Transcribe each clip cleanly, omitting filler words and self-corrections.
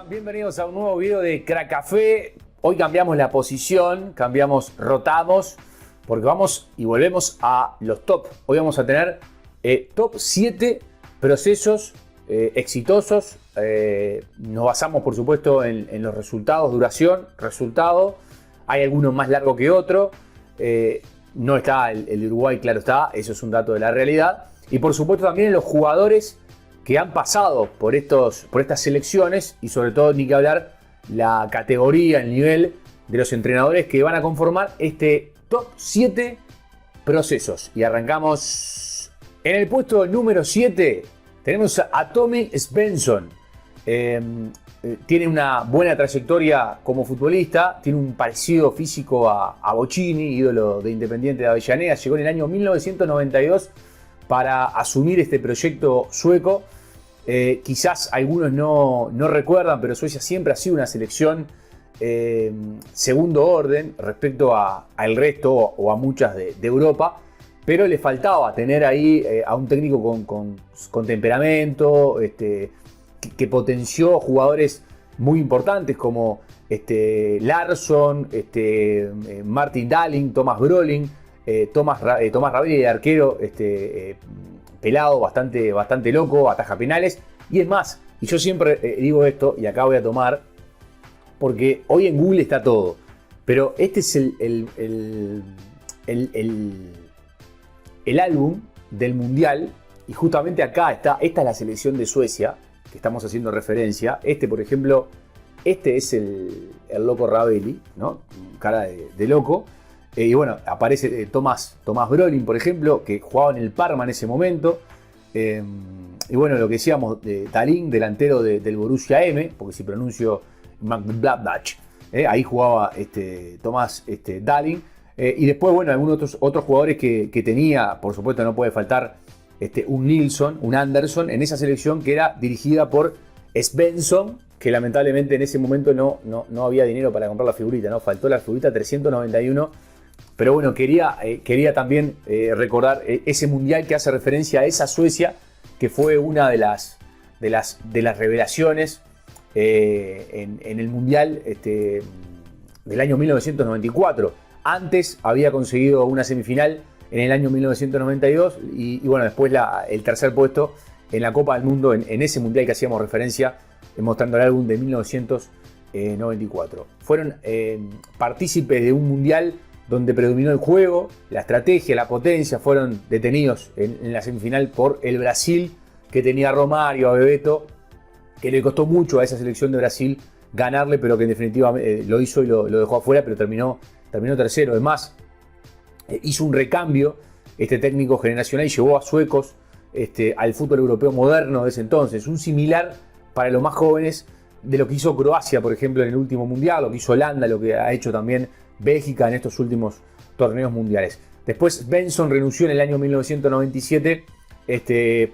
Bienvenidos a un nuevo video de Crack Café. Hoy cambiamos la posición, rotamos, porque vamos y volvemos a los top. Hoy vamos a tener top 7 procesos exitosos. Nos basamos, por supuesto, en los resultados, duración, resultado. Hay algunos más largos que otros. No está el Uruguay, claro está, eso es un dato de la realidad. Y por supuesto también en los jugadores que han pasado por estas selecciones y sobre todo ni que hablar la categoría, el nivel de los entrenadores que van a conformar este top 7 procesos. Y arrancamos. En el puesto número 7 tenemos a Tommy Svensson. Tiene una buena trayectoria como futbolista, tiene un parecido físico a Bocchini, ídolo de Independiente de Avellaneda. Llegó en el año 1992 para asumir este proyecto sueco. Quizás algunos no recuerdan, pero Suecia siempre ha sido una selección segundo orden respecto al resto o a muchas de Europa, pero le faltaba tener ahí a un técnico con temperamento, que potenció jugadores muy importantes como Larsson, Martin Dahlin, Thomas Brolin, Thomas Ravelli de arquero, pelado, bastante loco, ataja penales. Y es más, y yo siempre digo esto, y acá voy a tomar, porque hoy en Google está todo, pero este es el álbum del Mundial, y justamente acá esta es la selección de Suecia, que estamos haciendo referencia. Por ejemplo, es el loco Ravelli, ¿no? Cara de loco. Y bueno, aparece Thomas Brolin, por ejemplo, que jugaba en el Parma en ese momento. Y bueno, lo que decíamos de Dahlin, delantero del Borussia M, porque si pronuncio Mönchengladbach, ahí jugaba Thomas Dahlin. Y después, bueno, algunos otros jugadores que tenía, por supuesto no puede faltar un Nilsson, un Andersson, en esa selección que era dirigida por Svensson, que lamentablemente en ese momento no había dinero para comprar la figurita, ¿no? Faltó la figurita 391. Pero bueno, quería también recordar ese mundial que hace referencia a esa Suecia, que fue una de las revelaciones en el mundial del año 1994. Antes había conseguido una semifinal en el año 1992 y bueno, después el tercer puesto en la Copa del Mundo en ese mundial que hacíamos referencia, mostrando el álbum de 1994. Fueron partícipes de un mundial donde predominó el juego, la estrategia, la potencia. Fueron detenidos en la semifinal por el Brasil, que tenía a Romário, a Bebeto, que le costó mucho a esa selección de Brasil ganarle, pero que en definitiva lo hizo y lo dejó afuera, pero terminó tercero. Además, hizo un recambio técnico generacional y llevó a suecos al fútbol europeo moderno de ese entonces. Un similar para los más jóvenes de lo que hizo Croacia, por ejemplo, en el último mundial, lo que hizo Holanda, lo que ha hecho también Bélgica en estos últimos torneos mundiales. Después Svensson renunció en el año 1997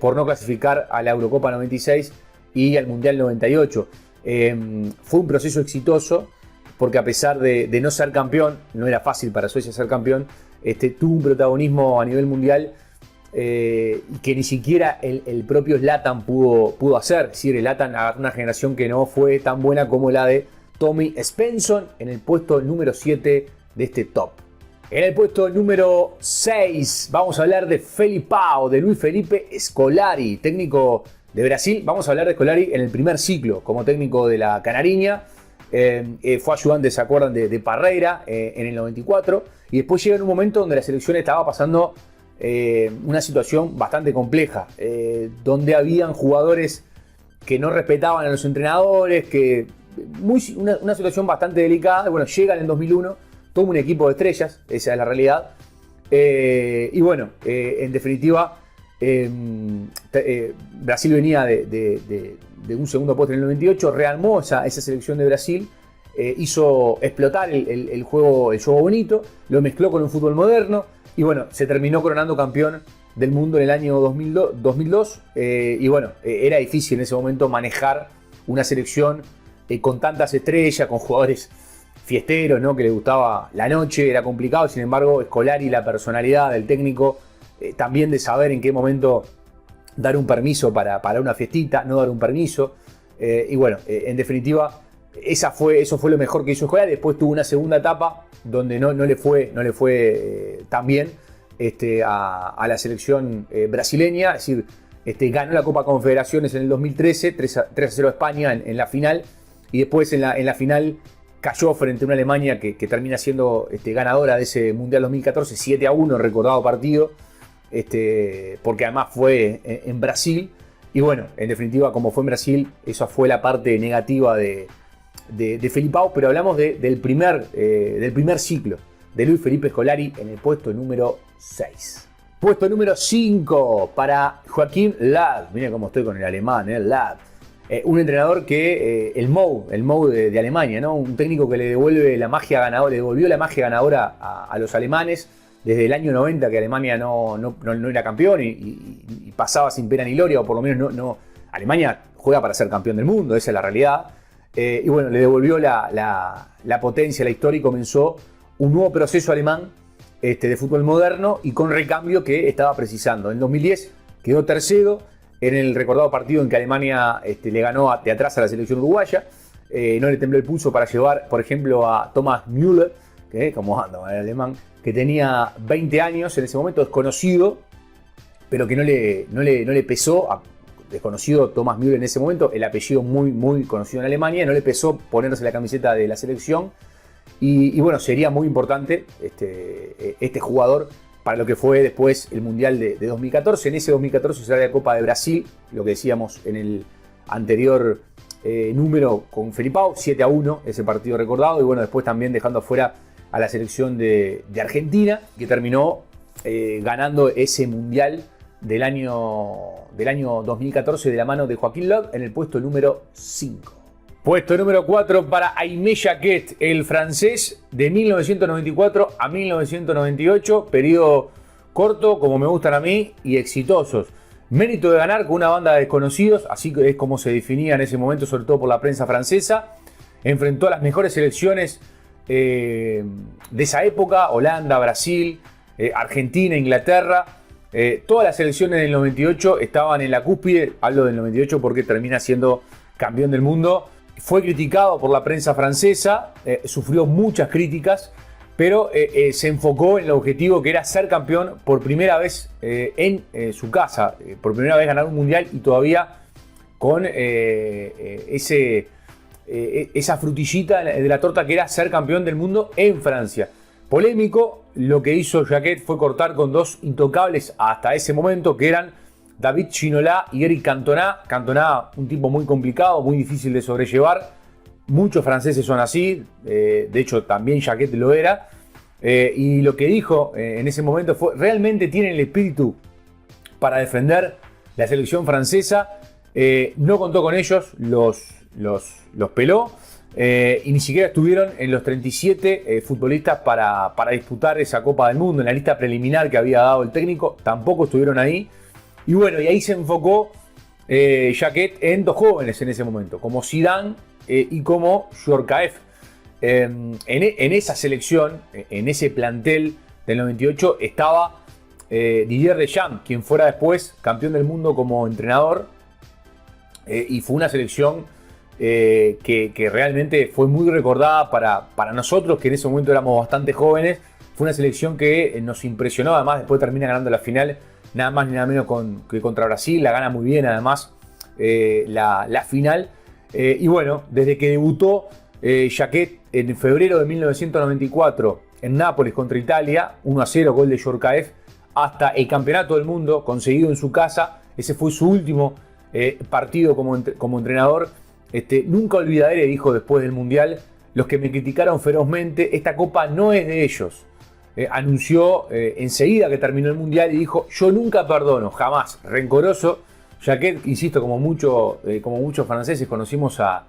por no clasificar a la Eurocopa 96 y al Mundial 98. Fue un proceso exitoso porque a pesar de no ser campeón, no era fácil para Suecia ser campeón, tuvo un protagonismo a nivel mundial que ni siquiera el propio Zlatan pudo hacer. Es decir, Zlatan agarró una generación que no fue tan buena como la de Tommy Svensson en el puesto número 7 de este top. En el puesto número 6 vamos a hablar de Felipao, de Luis Felipe Scolari, técnico de Brasil. Vamos a hablar de Scolari en el primer ciclo como técnico de la Canariña. Fue ayudante, ¿se acuerdan? De Parreira en el 94. Y después llega en un momento donde la selección estaba pasando una situación bastante compleja, donde habían jugadores que no respetaban a los entrenadores, una situación bastante delicada. Bueno, llega en el 2001, toma un equipo de estrellas, esa es la realidad. Y bueno, en definitiva, Brasil venía de un segundo puesto en el 98, rearmó esa selección de Brasil, hizo explotar el juego bonito, lo mezcló con un fútbol moderno y bueno, se terminó coronando campeón del mundo en el año 2002. Y bueno, era difícil en ese momento manejar una selección con tantas estrellas, con jugadores fiesteros, ¿no? Que le gustaba la noche, era complicado. Sin embargo, Scolari, la personalidad del técnico, también de saber en qué momento dar un permiso para una fiestita, no dar un permiso. Y bueno, en definitiva, eso fue lo mejor que hizo Escola. Después tuvo una segunda etapa donde no le fue tan bien a la selección brasileña. Es decir, ganó la Copa Confederaciones en el 2013, 3-0 a España en la final. Y después en la final cayó frente a una Alemania que termina siendo ganadora de ese Mundial 2014, 7-1, recordado partido, porque además fue en Brasil. Y bueno, en definitiva, como fue en Brasil, esa fue la parte negativa de Felipao, pero hablamos del primer ciclo de Luis Felipe Scolari en el puesto número 6. Puesto número 5 para Joachim Löw. Miren cómo estoy con el alemán, Löw. Un entrenador que, el Mou de Alemania, ¿no? Un técnico que le devolvió la magia ganadora a los alemanes desde el año 90, que Alemania no era campeón y pasaba sin pena ni gloria, o por lo menos no. Alemania juega para ser campeón del mundo, esa es la realidad. Y bueno, le devolvió la potencia, la historia, y comenzó un nuevo proceso alemán de fútbol moderno y con recambio que estaba precisando. En 2010 quedó tercero en el recordado partido en que Alemania le ganó de atrás a la selección uruguaya. No le tembló el pulso para llevar, por ejemplo, a Thomas Müller, que como anda el alemán, que tenía 20 años en ese momento, desconocido, pero que no le pesó, desconocido Thomas Müller en ese momento, el apellido muy conocido en Alemania, no le pesó ponerse la camiseta de la selección. Y bueno, sería muy importante este jugador para lo que fue después el Mundial de 2014. En ese 2014 será la Copa de Brasil, lo que decíamos en el anterior número con Felipao, 7-1 ese partido recordado. Y bueno, después también dejando afuera a la selección de Argentina, que terminó ganando ese Mundial del año 2014 de la mano de Joachim Löw en el puesto número 5. Puesto número 4 para Aimé Jacquet, el francés, de 1994 a 1998, periodo corto, como me gustan a mí, y exitosos. Mérito de ganar con una banda de desconocidos, así que es como se definía en ese momento, sobre todo por la prensa francesa. Enfrentó a las mejores selecciones de esa época: Holanda, Brasil, Argentina, Inglaterra. Todas las selecciones del 98 estaban en la cúspide. Hablo del 98 porque termina siendo campeón del mundo. Fue criticado por la prensa francesa, sufrió muchas críticas, pero se enfocó en el objetivo, que era ser campeón por primera vez en su casa, por primera vez ganar un mundial, y todavía con esa frutillita de la torta que era ser campeón del mundo en Francia. Polémico, lo que hizo Jacquet fue cortar con dos intocables hasta ese momento, que eran David Ginola y Eric Cantona. Cantona, un tipo muy complicado, muy difícil de sobrellevar. Muchos franceses son así, de hecho también Jacquet lo era. Y lo que dijo en ese momento fue: realmente tienen el espíritu para defender la selección francesa. No contó con ellos, los peló. Y ni siquiera estuvieron en los 37 futbolistas para disputar esa Copa del Mundo. En la lista preliminar que había dado el técnico, tampoco estuvieron ahí. Y bueno, y ahí se enfocó Jacquet en dos jóvenes en ese momento, como Zidane y como Djorkaeff. En esa selección, en ese plantel del 98, estaba Didier Deschamps, quien fuera después campeón del mundo como entrenador. Y fue una selección que realmente fue muy recordada para nosotros, que en ese momento éramos bastante jóvenes. Fue una selección que nos impresionó, además después termina ganando la final, nada más ni nada menos que contra Brasil. La gana muy bien además la final. Y bueno, desde que debutó Jacquet en febrero de 1994 en Nápoles contra Italia, 1-0, gol de Djorkaeff, hasta el campeonato del mundo conseguido en su casa. Ese fue su último partido como entrenador. Nunca olvidaré, dijo después del Mundial, los que me criticaron ferozmente, esta copa no es de ellos. Anunció enseguida que terminó el Mundial y dijo: yo nunca perdono, jamás. Rencoroso. Jacquet, insisto, como muchos franceses, conocimos a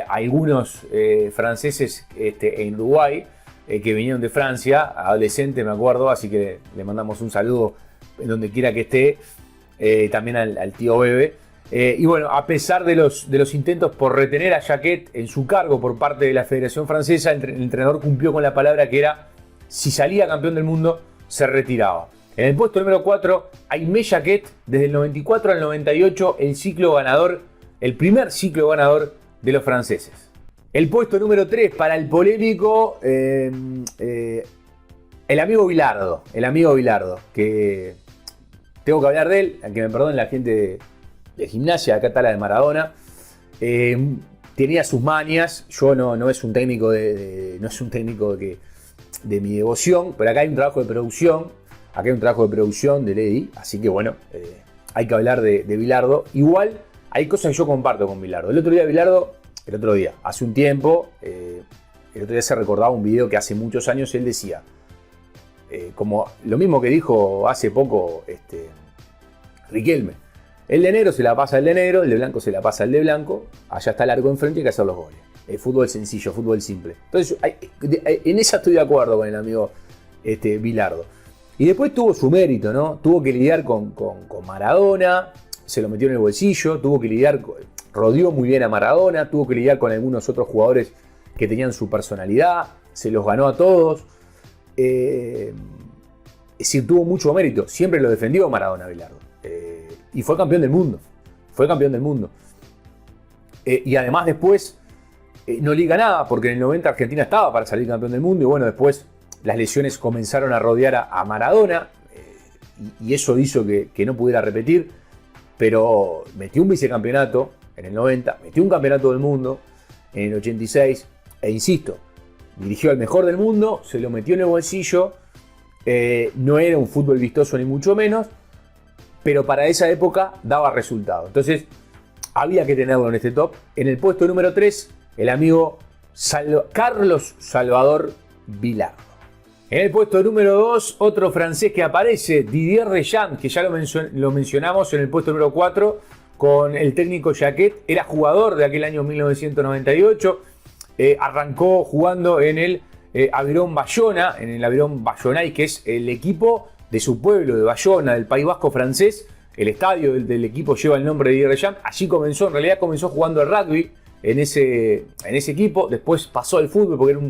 algunos franceses en Uruguay que vinieron de Francia, adolescente me acuerdo, así que le mandamos un saludo en donde quiera que esté, también al tío Bebe. Y bueno, a pesar de los intentos por retener a Jacquet en su cargo por parte de la Federación Francesa, el entrenador cumplió con la palabra, que era: si salía campeón del mundo, se retiraba. En el puesto número 4, Aimé Jacquet, desde el 94 al 98, el ciclo ganador el primer ciclo ganador de los franceses. El puesto número 3 para el polémico, el amigo Bilardo. El amigo Bilardo, que tengo que hablar de él, que me perdonen la gente de Gimnasia, acá está la de Maradona. Tenía sus manias, yo no es un técnico no es un técnico de mi devoción, pero acá hay un trabajo de producción, de Lady, así que bueno, hay que hablar de Bilardo. Igual hay cosas que yo comparto con Bilardo. Hace un tiempo, el otro día se recordaba un video que hace muchos años él decía, como lo mismo que dijo hace poco Riquelme, el de negro se la pasa al de negro, el de blanco se la pasa al de blanco, allá está el arco enfrente y hay que hacer los goles. Fútbol sencillo, fútbol simple. Entonces, en esa estoy de acuerdo con el amigo Bilardo. Y después tuvo su mérito, ¿no? Tuvo que lidiar con Maradona, se lo metió en el bolsillo, rodeó muy bien a Maradona, tuvo que lidiar con algunos otros jugadores que tenían su personalidad, se los ganó a todos. Es decir, tuvo mucho mérito, siempre lo defendió Maradona Bilardo. Y fue campeón del mundo. Y además después no liga nada, porque en el 90 Argentina estaba para salir campeón del mundo y bueno, después las lesiones comenzaron a rodear a Maradona y eso hizo que no pudiera repetir, pero metió un vicecampeonato en el 90, metió un campeonato del mundo en el 86 e insisto, dirigió al mejor del mundo, se lo metió en el bolsillo, no era un fútbol vistoso ni mucho menos, pero para esa época daba resultado. Entonces había que tenerlo en este top. En el puesto número 3, el amigo Carlos Salvador Bilardo. En el puesto número 2, otro francés que aparece, Didier Deschamps, que ya lo mencionamos en el puesto número 4 con el técnico Jacquet. Era jugador de aquel año 1998. Arrancó jugando en el Aviron Bayona, en el Aviron Bayonais, que es el equipo de su pueblo, de Bayona, del País Vasco francés. El estadio del equipo lleva el nombre de Didier Deschamps. Allí comenzó jugando al rugby en ese equipo. Después pasó al fútbol porque era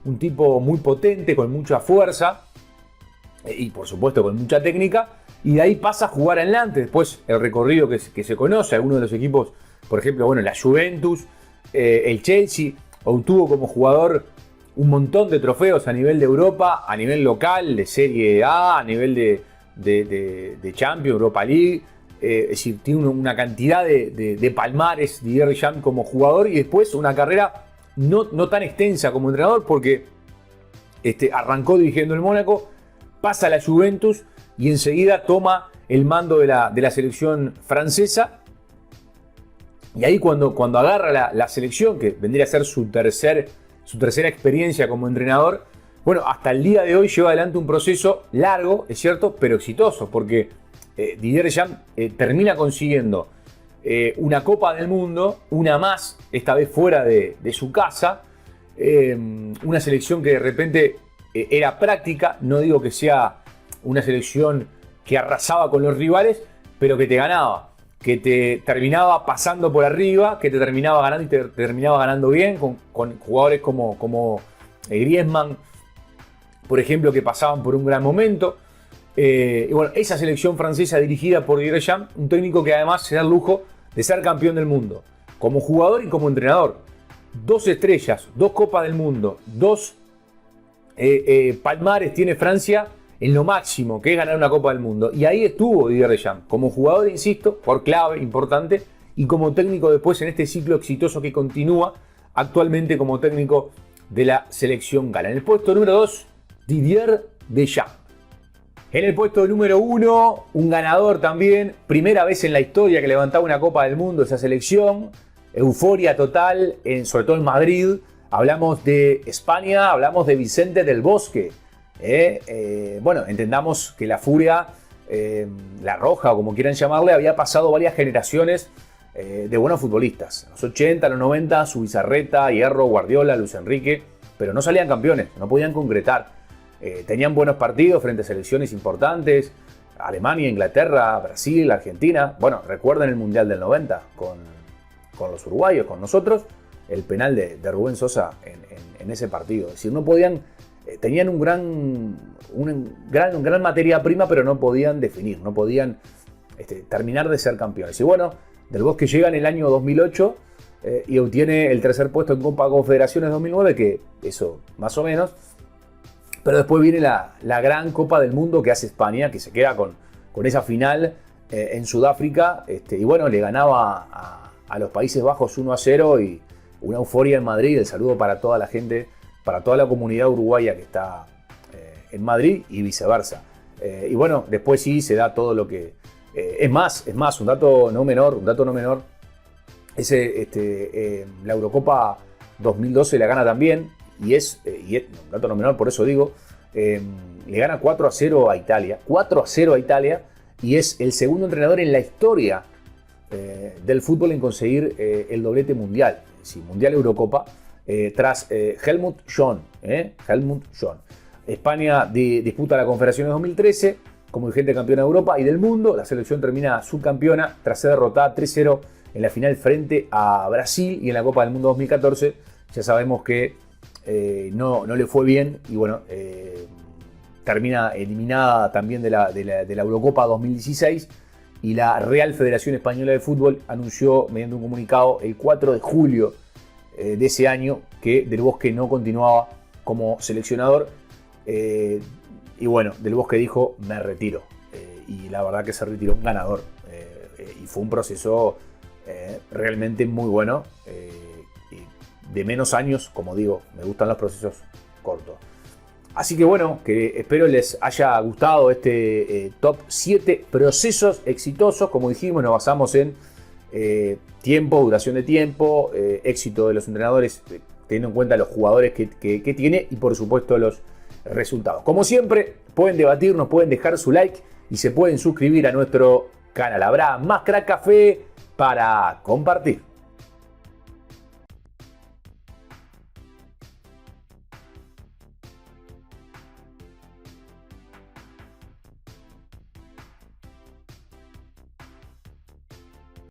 un tipo muy potente, con mucha fuerza y por supuesto con mucha técnica. Y de ahí pasa a jugar en Nantes. Después el recorrido que se conoce, algunos de los equipos, por ejemplo, bueno, la Juventus, el Chelsea, obtuvo como jugador un montón de trofeos a nivel de Europa, a nivel local, de Serie A, a nivel de Champions, Europa League. Es decir, tiene una cantidad de palmares Didier Deschamps como jugador y después una carrera no tan extensa como entrenador porque arrancó dirigiendo el Mónaco, pasa a la Juventus y enseguida toma el mando de la selección francesa. Y ahí cuando agarra la selección, que vendría a ser su tercera experiencia como entrenador, bueno, hasta el día de hoy lleva adelante un proceso largo, es cierto, pero exitoso, porque Didier Deschamps termina consiguiendo una Copa del Mundo, una más, esta vez fuera de su casa, una selección que de repente era práctica, no digo que sea una selección que arrasaba con los rivales, pero que te ganaba, que te terminaba pasando por arriba, que te terminaba ganando y te terminaba ganando bien, con jugadores como Griezmann, por ejemplo, que pasaban por un gran momento. Y bueno, esa selección francesa dirigida por Didier Deschamps, un técnico que además se da el lujo de ser campeón del mundo, como jugador y como entrenador. 2 estrellas, 2 Copas del Mundo, 2 palmares tiene Francia en lo máximo, que es ganar una Copa del Mundo. Y ahí estuvo Didier Deschamps, como jugador, insisto, por clave, importante, y como técnico después en este ciclo exitoso que continúa actualmente como técnico de la selección gala. En el puesto número 2, Didier Deschamps. En el puesto número 1, un ganador también, primera vez en la historia que levantaba una Copa del Mundo esa selección, euforia total, sobre todo en Madrid. Hablamos de España, hablamos de Vicente del Bosque. Bueno, entendamos que la Furia, la Roja o como quieran llamarle, había pasado varias generaciones de buenos futbolistas. En los 80, los 90, Zubizarreta, Hierro, Guardiola, Luis Enrique, pero no salían campeones, no podían concretar. Tenían buenos partidos frente a selecciones importantes, Alemania, Inglaterra, Brasil, Argentina. Bueno, recuerden el Mundial del 90 con los uruguayos, con nosotros, el penal de Rubén Sosa en ese partido. Es decir, no podían, tenían una gran materia prima, pero no podían definir, no podían terminar de ser campeones. Y bueno, Del Bosque llega en el año 2008 y obtiene el tercer puesto en Copa Confederaciones 2009, que eso más o menos. Pero después viene la gran Copa del Mundo que hace España, que se queda con esa final en Sudáfrica. Y bueno, le ganaba a los Países Bajos 1-0 y una euforia en Madrid. El saludo para toda la gente, para toda la comunidad uruguaya que está en Madrid y viceversa. Y bueno, después sí se da todo lo que... es más, un dato no menor, la Eurocopa 2012 la gana también, y es un dato no menor, por eso digo, le gana 4-0 a Italia, 4-0 a Italia, y es el segundo entrenador en la historia del fútbol en conseguir el doblete mundial, sí, mundial Eurocopa, tras Helmut Schön. España disputa la Confederaciones 2013 como vigente campeona de Europa y del mundo. La selección termina subcampeona tras ser derrotada 3-0 en la final frente a Brasil, y en la Copa del Mundo 2014 ya sabemos que no le fue bien y bueno, termina eliminada también de la Eurocopa 2016, y la Real Federación Española de Fútbol anunció mediante un comunicado el 4 de julio de ese año que Del Bosque no continuaba como seleccionador. Y bueno, Del Bosque dijo: me retiro, y la verdad que se retiró un ganador, y fue un proceso realmente muy bueno, y de menos años, como digo, me gustan los procesos cortos. Así que bueno, que espero les haya gustado este top 7 procesos exitosos. Como dijimos, nos basamos en tiempo, duración de tiempo, éxito de los entrenadores, teniendo en cuenta los jugadores que tiene y por supuesto los resultados. Como siempre, pueden debatirnos, pueden dejar su like y se pueden suscribir a nuestro canal. Habrá más Crack Café para compartir.